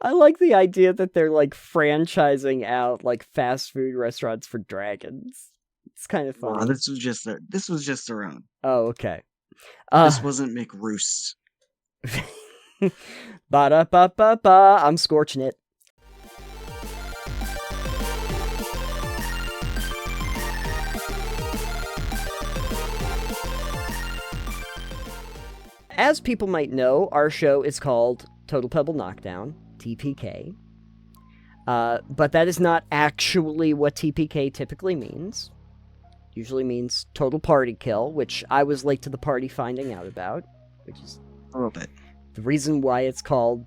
I like the idea that they're, like, franchising out, like, fast food restaurants for dragons. It's kind of Wow, funny. this was just their own. Oh, okay. This wasn't McRoost. Ba-da-ba-ba-ba, I'm scorching it. As people might know, our show is called Total Pebble Knockdown, TPK. But that is not actually what TPK typically means. Usually means total party kill, which I was late to the party finding out about, which is A little bit. the reason why it's called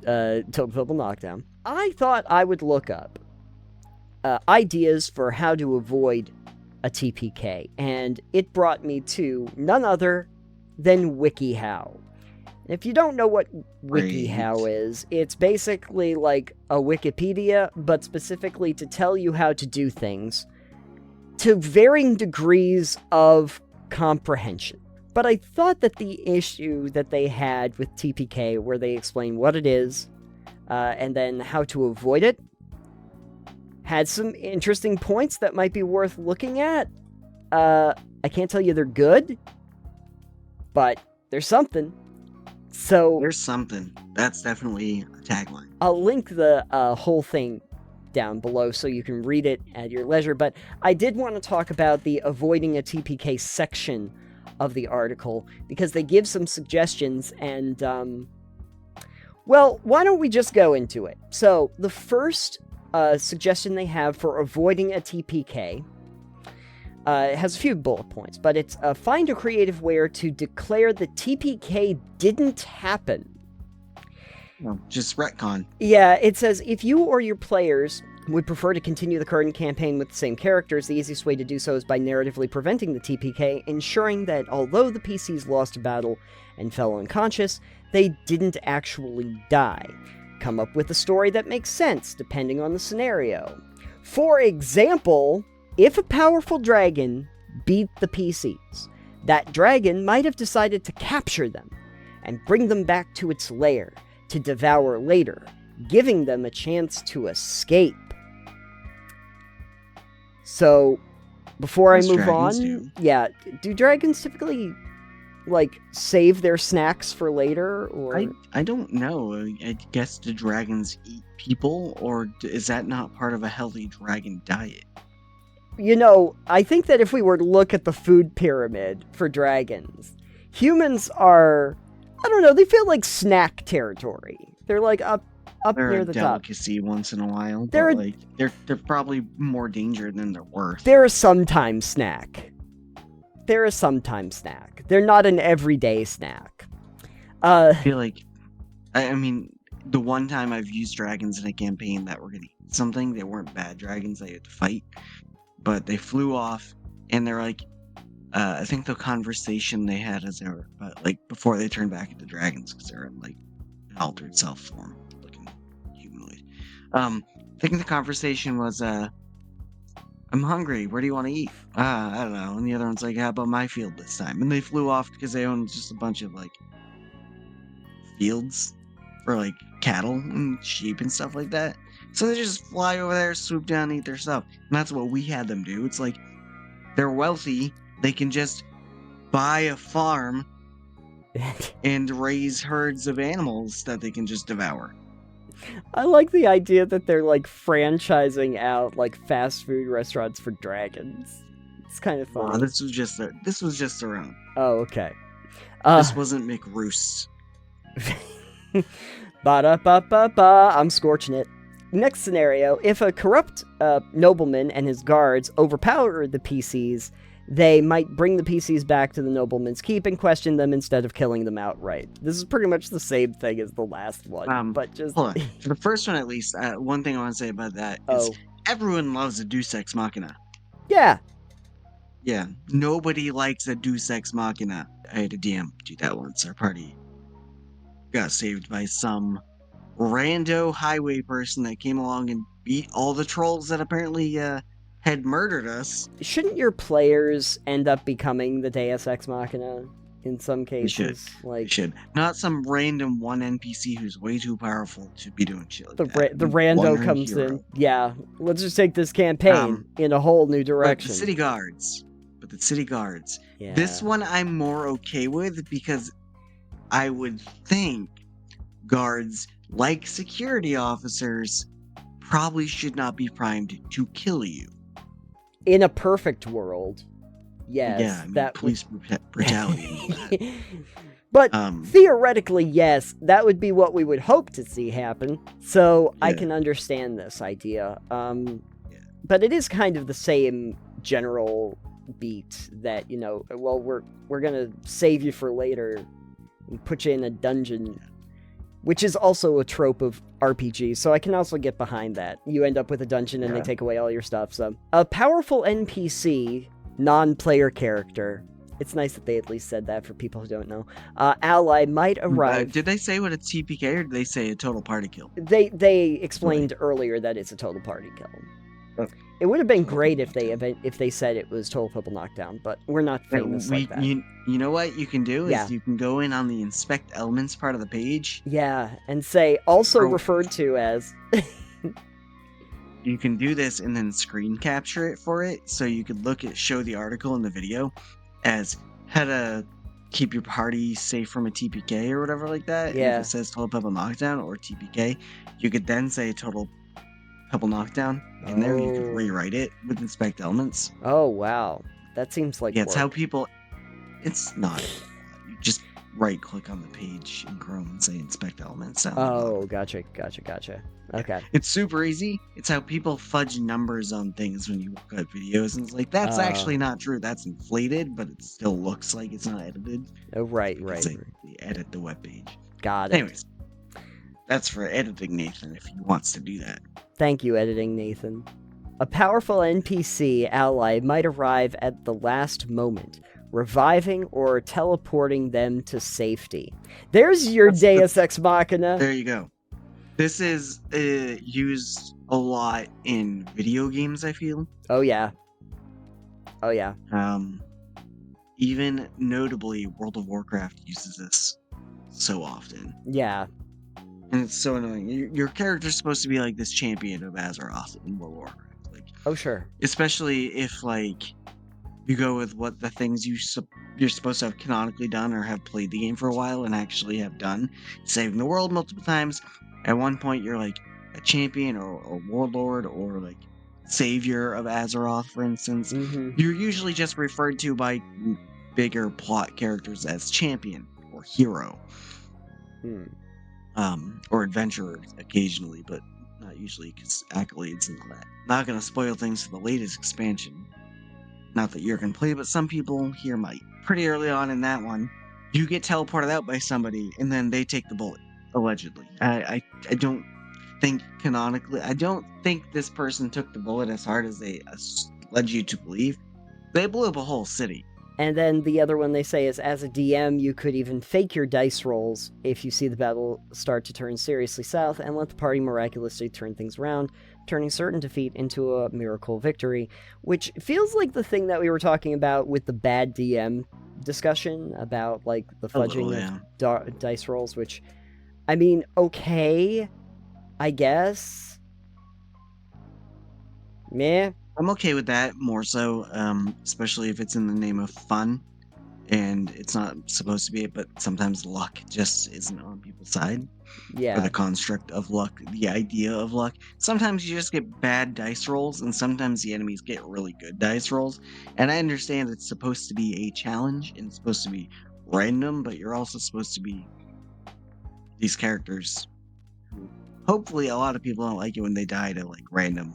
Total Pebble Knockdown. I thought I would look up ideas for how to avoid a TPK, and it brought me to none other than WikiHow. If you don't know what WikiHow is, it's basically like a Wikipedia, but specifically to tell you how to do things to varying degrees of comprehension. But I thought that the issue that they had with TPK, where they explain what it is, and then how to avoid it, had some interesting points that might be worth looking at. I can't tell you they're good, but there's something. So There's something. That's definitely a tagline. I'll link the whole thing down below so you can read it at your leisure, but I did want to talk about the avoiding a TPK section of the article, because they give some suggestions, and, well, why don't we just go into it? So, the first suggestion they have for avoiding a TPK has a few bullet points, but it's find a creative way to declare the TPK didn't happen. No, just retcon. Yeah, it says, if you or your players would prefer to continue the current campaign with the same characters, the easiest way to do so is by narratively preventing the TPK, ensuring that although the PCs lost a battle and fell unconscious, they didn't actually die. Come up with a story that makes sense, depending on the scenario. For example, if a powerful dragon beat the PCs, that dragon might have decided to capture them and bring them back to its lair to devour later, giving them a chance to escape. So, before I move on, yeah, do dragons typically, like, save their snacks for later, or? I don't know. I guess do dragons eat people, or is that not part of a healthy dragon diet? You know, I think that if we were to look at the food pyramid for dragons, humans are, I don't know, they feel like snack territory. They're like up they're near a the top. delicacy once in a while, but like they're probably more danger than they're worth. They're a sometime snack. They're a sometime snack. They're not an everyday snack. I feel like, I mean, the one time I've used dragons in a campaign that were gonna eat something, they weren't bad dragons I had to fight, but they flew off, and they're like, I think the conversation they had as they were, like, before they turned back into dragons, because they're in, like, an altered self form, looking humanoid. I think the conversation was, I'm hungry, where do you want to eat? I don't know. And the other one's like, how about my field this time? And they flew off because they own just a bunch of, like, fields for, like, cattle and sheep and stuff like that. So they just fly over there, swoop down, eat their stuff. And that's what we had them do. It's like, they're wealthy, they can just buy a farm and raise herds of animals that they can just devour. I like the idea that they're, like, franchising out, like, fast food restaurants for dragons. It's kind of funny. This was just their own. Oh, okay. This wasn't McRoost. Ba-da-ba-ba-ba, I'm scorching it. Next scenario, if a corrupt nobleman and his guards overpower the PCs, they might bring the PCs back to the nobleman's keep and question them instead of killing them outright. This is pretty much the same thing as the last one, but just... Hold on. For the first one, at least, one thing I want to say about that is everyone loves a Deus Ex Machina. Yeah. Yeah. Nobody likes a Deus Ex Machina. I had a DM do that once. Our party got saved by some rando highway person that came along and beat all the trolls that apparently had murdered us. Shouldn't your players end up becoming the Deus Ex Machina? in some cases. You Like should. Not some random one NPC who's way too powerful to be doing shit like the that. the You rando want a comes hero. in. Yeah, let's just take this campaign in a whole new But the direction. city guards. Yeah. This one I'm more okay with because I would think guards, like security officers, probably should not be primed to kill you. In a perfect world, yes. Yeah, I mean, police brutality and all that. But theoretically, yes, that would be what we would hope to see happen. So I can understand this idea. But it is kind of the same general beat that, well, we're gonna save you for later and put you in a dungeon, which is also a trope of RPGs, so I can also get behind that. You end up with a dungeon and they take away all your stuff. So a powerful NPC, non-player character, it's nice that they at least said that for people who don't know, ally might arrive. Did they say what a TPK or did they say a total party kill? They explained earlier that it's a total party kill. It would have been great if they said it was total purple knockdown, but we're not famous like that. You know what you can do is you can go in on the inspect elements part of the page. Yeah, and say also referred to as. You can do this and then screen capture it for it, so you could show the article in the video as how to keep your party safe from a TPK or whatever like that. Yeah. And if it says total purple knockdown or TPK, you could then say total purple knockdown. And there you could rewrite it with inspect elements. Oh, wow. That seems like it's how people... It's not. You just right-click on the page in Chrome and say inspect elements. Oh, gotcha. Okay. It's super easy. It's how people fudge numbers on things when you look at videos. And it's like, that's actually not true. That's inflated, but it still looks like it's not edited. Oh, right. They edit the web page. Got it. Anyways, that's for editing Nathan if he wants to do that. Thank you, editing Nathan. A powerful NPC ally might arrive at the last moment, reviving or teleporting them to safety. There's your Deus Ex Machina. There you go. This is used a lot in video games, I feel. Oh, yeah. Even notably, World of Warcraft uses this so often. Yeah. And it's so annoying. Your character's supposed to be like this champion of Azeroth in World of Warcraft. Oh, sure. Especially if, you go with what the things you're supposed to have canonically done or have played the game for a while and actually have done. Saving the world multiple times. At one point, you're, a champion or warlord or, savior of Azeroth, for instance. Mm-hmm. You're usually just referred to by bigger plot characters as champion or hero. Or adventurer occasionally, but not usually because accolades and all that. Not going to spoil things for the latest expansion. Not that you're going to play, but some people here might. Pretty early on in that one, you get teleported out by somebody and then they take the bullet, allegedly. I don't think canonically, I don't think this person took the bullet as hard as they led you to believe. They blew up a whole city. And then the other one they say is, as a DM, you could even fake your dice rolls if you see the battle start to turn seriously south and let the party miraculously turn things around, turning certain defeat into a miracle victory, which feels like the thing that we were talking about with the bad DM discussion about, the fudging of dice rolls, which, I mean, okay, I guess. Meh. I'm okay with that, more so, especially if it's in the name of fun, and it's not supposed to be, but sometimes luck just isn't on people's side. Yeah. Or the construct of luck, the idea of luck. Sometimes you just get bad dice rolls, and sometimes the enemies get really good dice rolls. And I understand it's supposed to be a challenge, and it's supposed to be random, but you're also supposed to be these characters. Hopefully, a lot of people don't like it when they die to, random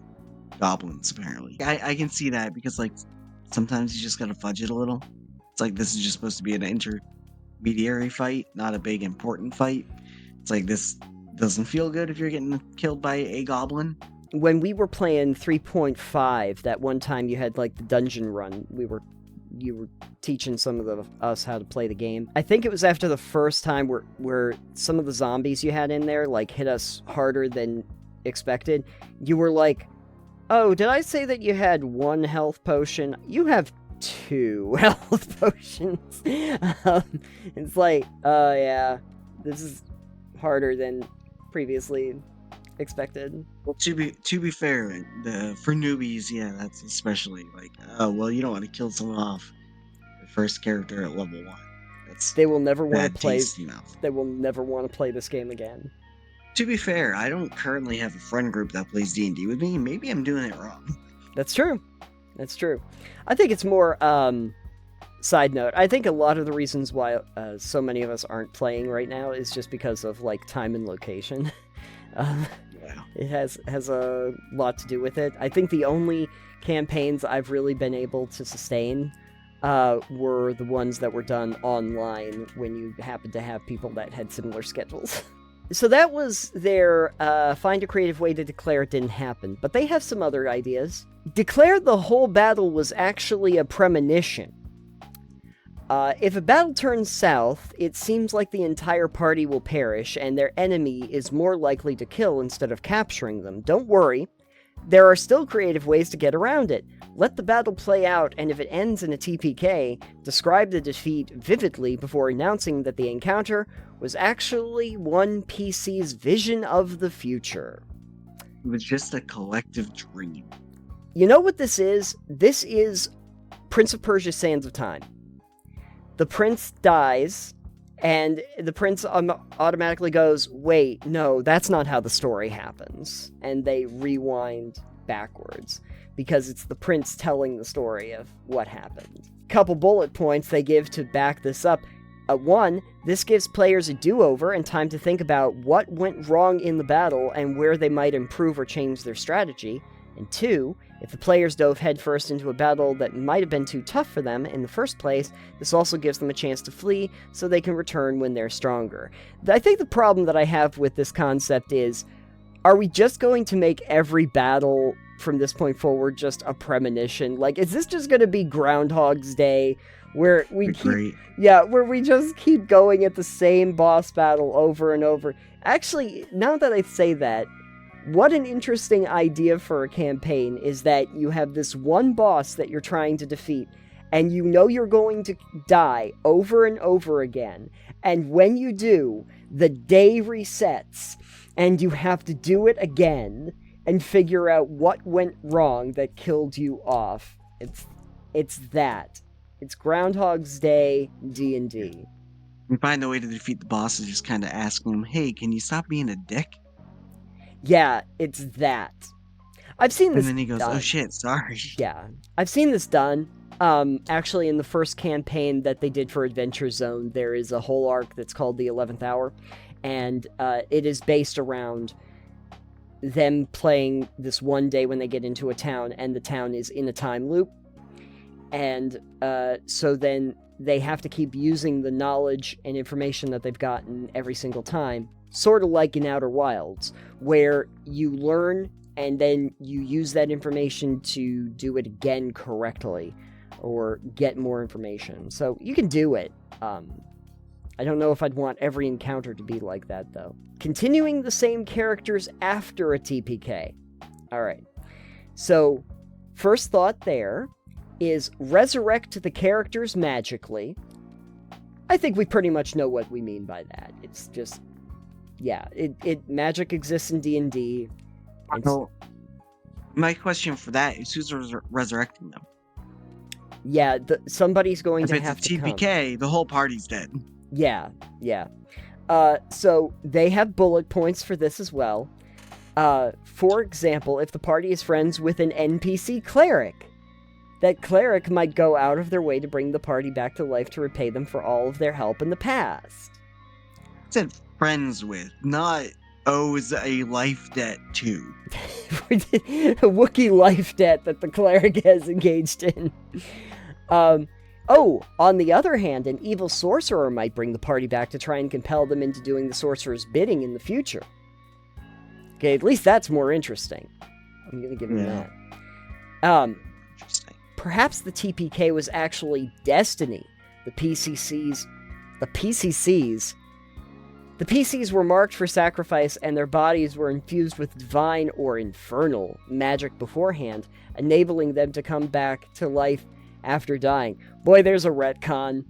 goblins, apparently. I can see that because sometimes you just gotta fudge it a little. It's this is just supposed to be an intermediary fight, not a big important fight. It's this doesn't feel good if you're getting killed by a goblin. When we were playing 3.5, that one time you had the dungeon run, you were teaching some of us how to play the game. I think it was after the first time where some of the zombies you had in there hit us harder than expected. You were like, oh, did I say that you had 1 health potion? You have 2 health potions. It's like, yeah, this is harder than previously expected. Well, to be fair, for newbies, yeah, that's especially like, oh well, you don't want to kill someone off the first character at level 1. They will never want bad to play. taste in your mouth. They will never want to play this game again. To be fair, I don't currently have a friend group that plays D&D with me. Maybe I'm doing it wrong. That's true. That's true. I think it's more, side note, I think a lot of the reasons why so many of us aren't playing right now is just because of, like, time and location. Yeah. It has a lot to do with it. I think the only campaigns I've really been able to sustain were the ones that were done online when you happened to have people that had similar schedules. So that was their find a creative way to declare it didn't happen, but they have some other ideas. Declare the whole battle was actually a premonition. If a battle turns south, it seems like the entire party will perish, and their enemy is more likely to kill instead of capturing them. Don't worry, there are still creative ways to get around it. Let the battle play out, and if it ends in a TPK, describe the defeat vividly before announcing that the encounter was actually one PC's vision of the future. It was just a collective dream. You know what this is? This is Prince of Persia: Sands of Time. The prince dies, and the prince automatically goes, wait, no, that's not how the story happens. And they rewind backwards, because it's the prince telling the story of what happened. Couple bullet points they give to back this up. 1, this gives players a do-over and time to think about what went wrong in the battle and where they might improve or change their strategy. And 2, if the players dove headfirst into a battle that might have been too tough for them in the first place, this also gives them a chance to flee so they can return when they're stronger. I think the problem that I have with this concept is, are we just going to make every battle from this point forward just a premonition? Like, is this just going to be Groundhogs Day, where we where we just keep going at the same boss battle over and over? Actually, now that I say that, what an interesting idea for a campaign is that you have this one boss that you're trying to defeat, and you know you're going to die over and over again, and when you do, the day resets, and you have to do it again, and figure out what went wrong that killed you off. It's that. It's Groundhog's Day D&D. You find the way to defeat the boss is just kind of asking him, hey, can you stop being a dick? Yeah, it's that. I've seen this And then he goes, done. oh shit, sorry. Yeah, I've seen this done. Actually, in the first campaign that they did for Adventure Zone, there is a whole arc that's called the 11th Hour, and it is based around them playing this one day when they get into a town, and the town is in a time loop. And so then they have to keep using the knowledge and information that they've gotten every single time, sort of like in Outer Wilds, where you learn and then you use that information to do it again correctly, or get more information. So you can do it. I don't know if I'd want every encounter to be like that, though. Continuing the same characters after a TPK. Alright. So, first thought there is resurrect the characters magically. I think we pretty much know what we mean by that. It's just, yeah, magic exists in D&D. So, my question for that is, who's resurrecting them? Yeah, somebody's going to have to come. If it's a TPK, the whole party's dead. Yeah. So they have bullet points for this as well. For example, if the party is friends with an NPC cleric, that cleric might go out of their way to bring the party back to life to repay them for all of their help in the past. I said friends with, not owes a life debt to. A Wookiee life debt that the cleric has engaged in. On the other hand, an evil sorcerer might bring the party back to try and compel them into doing the sorcerer's bidding in the future. Okay, at least that's more interesting. I'm gonna give him that. Interesting. Perhaps the TPK was actually destiny. The PCs were marked for sacrifice, and their bodies were infused with divine or infernal magic beforehand, enabling them to come back to life after dying. Boy, there's a retcon.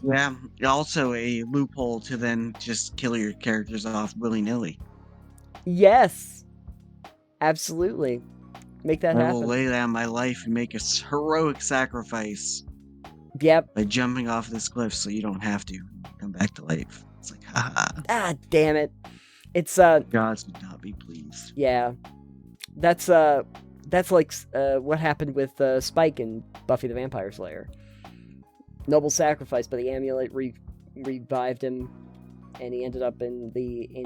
Yeah, also a loophole to then just kill your characters off willy-nilly. Yes, absolutely. Make that I happen. will lay down my life and make a heroic sacrifice Yep. by jumping off this cliff so you don't have to come back to life. It's like, haha. Ah, damn it. It's Gods would not be pleased. yeah. That's like what happened with Spike in Buffy the Vampire Slayer. Noble sacrifice, but the amulet revived him, and he ended up in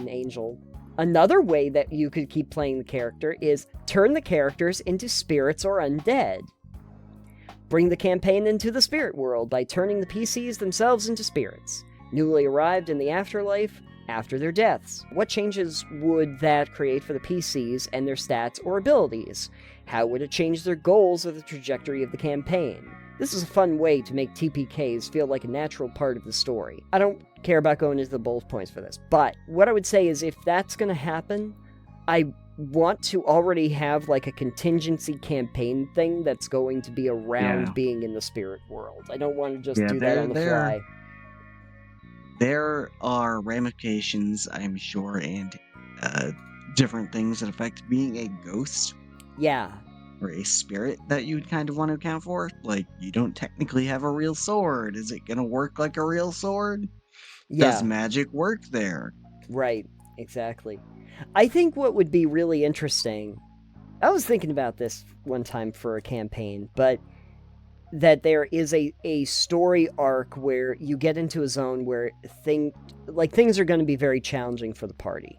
Angel. Another way that you could keep playing the character is turn the characters into spirits or undead. Bring the campaign into the spirit world by turning the PCs themselves into spirits, newly arrived in the afterlife after their deaths. What changes would that create for the PCs and their stats or abilities? How would it change their goals or the trajectory of the campaign? This is a fun way to make TPKs feel like a natural part of the story. I don't care about going into the bullet points for this, but what I would say is if that's going to happen, I want to already have like a contingency campaign thing that's going to be around being in the spirit world. I don't want to just do that on the fly. There are ramifications, I'm sure, and different things that affect being a ghost. Yeah. Or a spirit that you'd kind of want to account for. Like, you don't technically have a real sword. Is it going to work like a real sword? Yeah. Does magic work there? Right, exactly. I think what would be really interesting, I was thinking about this one time for a campaign, but that there is a story arc where you get into a zone where things are going to be very challenging for the party.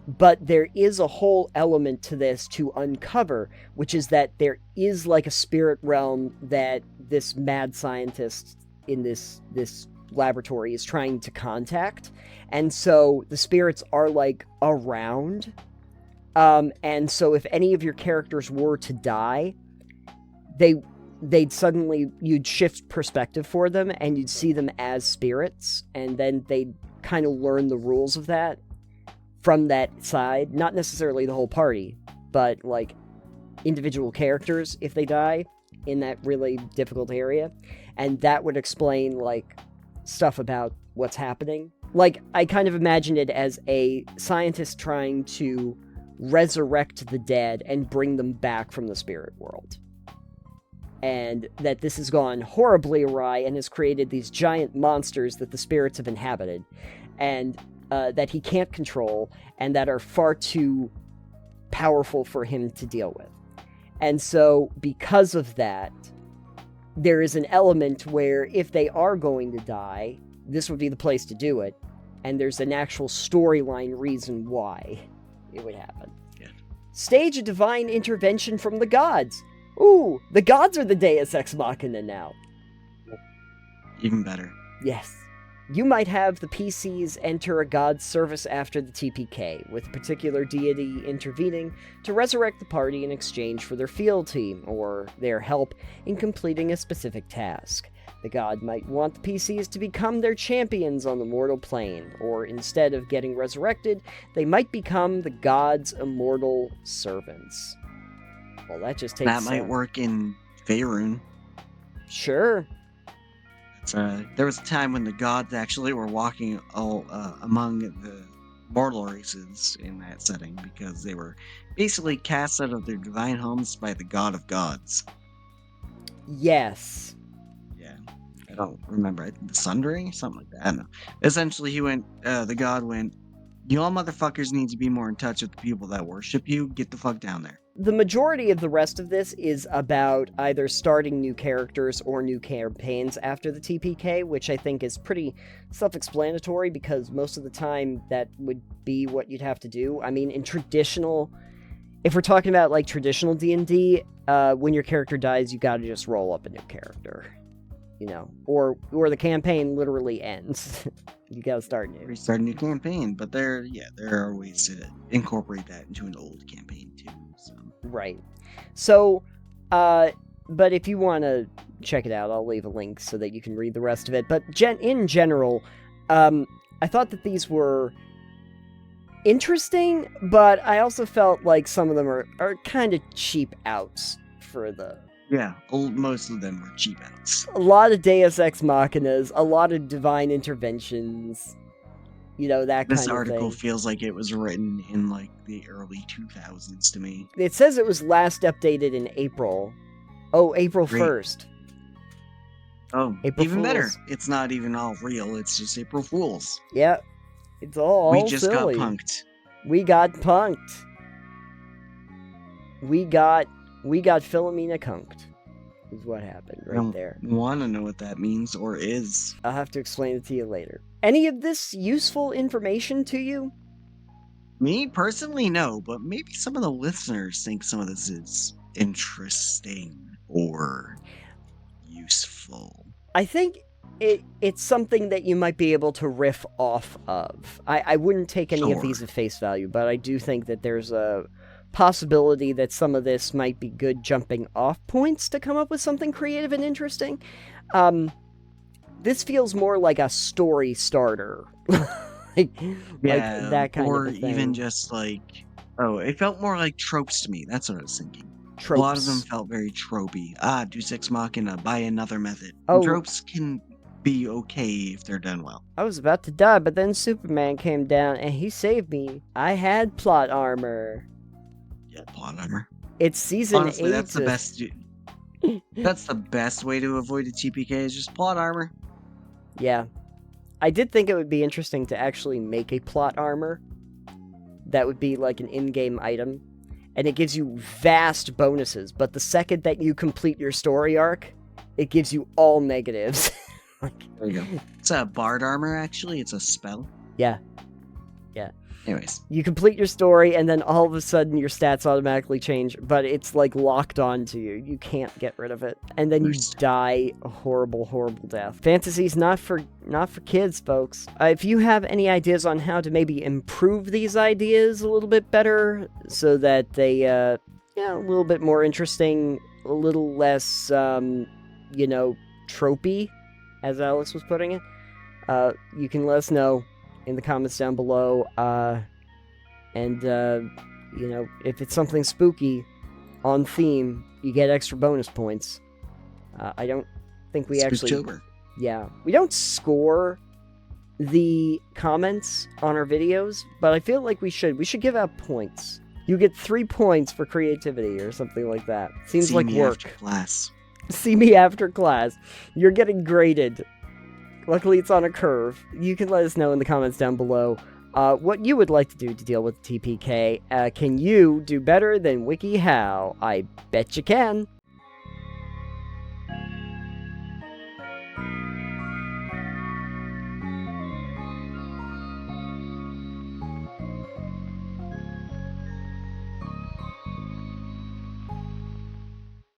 But there is a whole element to this to uncover, which is that there is like a spirit realm that this mad scientist in this laboratory is trying to contact. And so the spirits are like around. And so if any of your characters were to die, you'd shift perspective for them and you'd see them as spirits. And then they'd kind of learn the rules of that from that side, not necessarily the whole party, but like individual characters if they die in that really difficult area. And that would explain like stuff about what's happening. Like, I kind of imagine it as a scientist trying to resurrect the dead and bring them back from the spirit world. And that this has gone horribly awry and has created these giant monsters that the spirits have inhabited. And that he can't control, and that are far too powerful for him to deal with. And so, because of that, there is an element where if they are going to die, this would be the place to do it, and there's an actual storyline reason why it would happen. Yeah. Stage a divine intervention from the gods. Ooh, the gods are the Deus Ex Machina now. Even better. Yes. You might have the PCs enter a god's service after the TPK, with a particular deity intervening to resurrect the party in exchange for their fealty, or their help in completing a specific task. The god might want the PCs to become their champions on the mortal plane, or instead of getting resurrected, they might become the god's immortal servants. Well, that just takes... That might work in Faerun. Sure. There was a time when the gods actually were walking all among the mortal races in that setting because they were basically cast out of their divine homes by the god of gods. Yes. Yeah. I don't remember. I think the Sundering? Something like that. I don't know. Essentially, the god went, you all motherfuckers need to be more in touch with the people that worship you. Get the fuck down there. The majority of the rest of this is about either starting new characters or new campaigns after the TPK, which I think is pretty self-explanatory because most of the time that would be what you'd have to do. I mean, if we're talking about like traditional D&D, when your character dies, you gotta just roll up a new character, you know, or the campaign literally ends. You gotta start new. Restart a new campaign, but there are ways to incorporate that into an old campaign too. So. Right. So, but if you want to check it out, I'll leave a link so that you can read the rest of it. But in general, I thought that these were interesting, but I also felt like some of them are kind of cheap outs for the Yeah, most of them were cheap outs. A lot of Deus Ex Machinas, a lot of divine interventions, that This kind of article thing. feels like it was written in like the early 2000s to me. It says it was last updated in April. Oh, April Great. 1st. Oh, April even better. Fools. It's not even all real. It's just April Fools. Yeah, it's all We just silly. got punked. We got punked. We got Philomena kunked. Is what happened right there. Want to know what that means or is? I'll have to explain it to you later. Any of this useful information to you? Me personally, no, but maybe some of the listeners think some of this is interesting or useful. I think it's something that you might be able to riff off of. I wouldn't take any of these at face value, but I do think that there's a possibility that some of this might be good jumping off points to come up with something creative and interesting. This feels more like a story starter. like that kind or of a thing. even just like, it felt more like tropes to me. That's what I was thinking. Tropes. A lot of them felt very tropey. Deus Ex Machina, by another method. Oh. Tropes can be okay if they're done well. I was about to die, but then Superman came down and he saved me. I had plot armor. Yeah, plot armor. It's season 8. Honestly, that's the best. That's the best way to avoid a TPK is just plot armor. Yeah. I did think it would be interesting to actually make a plot armor. That would be like an in-game item. And it gives you vast bonuses, but the second that you complete your story arc, it gives you all negatives. There you go. It's a bard armor, actually. It's a spell. Yeah. Anyways. You complete your story, and then all of a sudden your stats automatically change, but it's like locked onto you. You can't get rid of it. And then you die a horrible, horrible death. Fantasy's not for kids, folks. If you have any ideas on how to maybe improve these ideas a little bit better, so that they, a little bit more interesting, a little less, tropey, as Alex was putting it, you can let us know in the comments down below, if it's something spooky on theme, you get extra bonus points. I don't think we Spooktober. we don't score the comments on our videos, but I feel like we should give out points. You get 3 points for creativity or something like that. Seems like work. After class. See me after class. You're getting graded. Luckily, it's on a curve. You can let us know in the comments down below what you would like to do to deal with TPK. Can you do better than WikiHow? I bet you can.